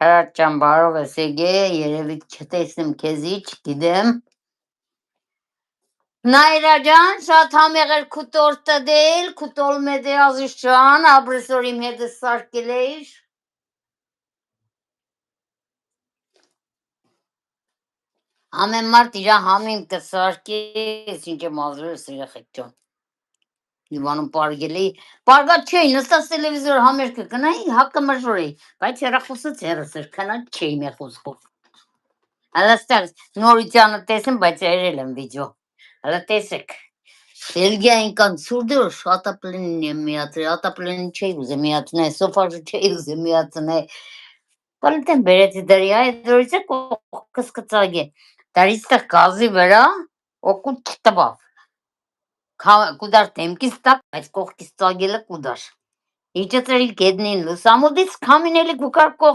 Հրաչան բարով ես եկել, երևի չտեսնեմ քեզի, չգիտեմ։ Նայրա ջան, շատ համեղ էր քու տորտը դել, քու տոլմեդե ազիզ ջան, աբրեսօր իմ հետը սարկել էիր։ Ամեն մարդ իրա համին կսարկես, ինչ եմ ազրել ես երեխեք ջան։ Իվանում պարգել էի, պարգատ չէի, նստած տելևիզոր համերգը կնայի, հակը մժոր էի, բայց հեռախոսից հեռս էր, քնած չէի մեր խոսքով։ Հələ ստեղ նորությանը տեսեմ, բայց երել եմ վիդեո։ Հələ տեսեք։ Բելգիային կան ցուրդը շատապլենին եմ միացրել, ատապլենին չէի ուզեմ միացնել, սոֆաժը չէի ուզեմ միացնել։ Պալտեն բերեցի դարի այդ դրոցը կողքս կծագե։ Դարիստեղ գազի վրա օկուտ չտվավ։ Կուդար տեմքից տակ, բայց կողքից ծագելը կուդար։ Իջեցրի գետնին լուսամուտից քամին էլի գուկար կող